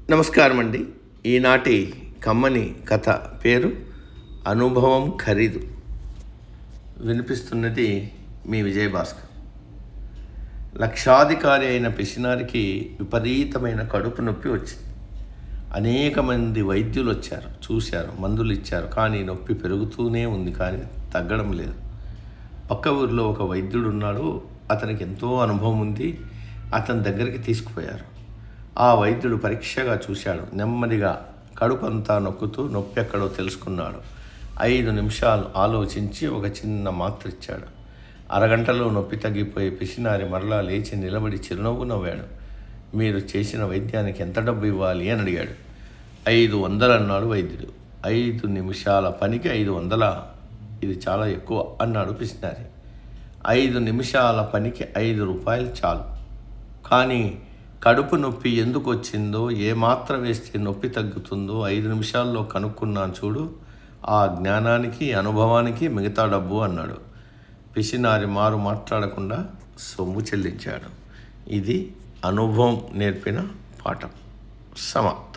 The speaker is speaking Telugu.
నమస్కారం అండి. ఈనాటి కమ్మని కథ పేరు అనుభవం ఖరీదు. వినిపిస్తున్నది మీ విజయభాస్కర్. లక్షాధికారి అయిన పిసినారికి విపరీతమైన కడుపు నొప్పి వచ్చింది. అనేక మంది వైద్యులు వచ్చారు, చూశారు, మందులు ఇచ్చారు. కానీ నొప్పి పెరుగుతూనే ఉంది, కానీ తగ్గడం లేదు. పక్క ఊరిలో ఒక వైద్యుడు ఉన్నాడు. అతనికి ఎంతో అనుభవం ఉంది. అతని దగ్గరికి తీసుకుపోయారు. ఆ వైద్యుడు పరీక్షగా చూశాడు. నెమ్మదిగా కడుపు అంతా నొక్కుతూ నొప్పి ఎక్కడో తెలుసుకున్నాడు. 5 నిమిషాలు ఆలోచించి ఒక చిన్న మాత్ర ఇచ్చాడు. అరగంటలో నొప్పి తగ్గిపోయి పిసినారి మరలా లేచి నిలబడి చిరునవ్వు నవ్వాడు. మీరు చేసిన వైద్యానికి ఎంత డబ్బు ఇవ్వాలి అని అడిగాడు. 500 అన్నాడు వైద్యుడు. 5 నిమిషాల పనికి 500? ఇది చాలా ఎక్కువ అన్నాడు పిసినారి. 5 నిమిషాల పనికి 5 రూపాయలు చాలు. కానీ కడుపు నొప్పి ఎందుకు వచ్చిందో, ఏ మాత్ర వేస్తే నొప్పి తగ్గుతుందో 5 నిమిషాల్లో కనుక్కున్నాను చూడు. ఆ జ్ఞానానికి, అనుభవానికి మిగతా డబ్బు అన్నాడు. పిసినారి మాట్లాడకుండా సొమ్ము చెల్లించాడు. ఇది అనుభవం నేర్పిన పాఠం. సమాప్తం.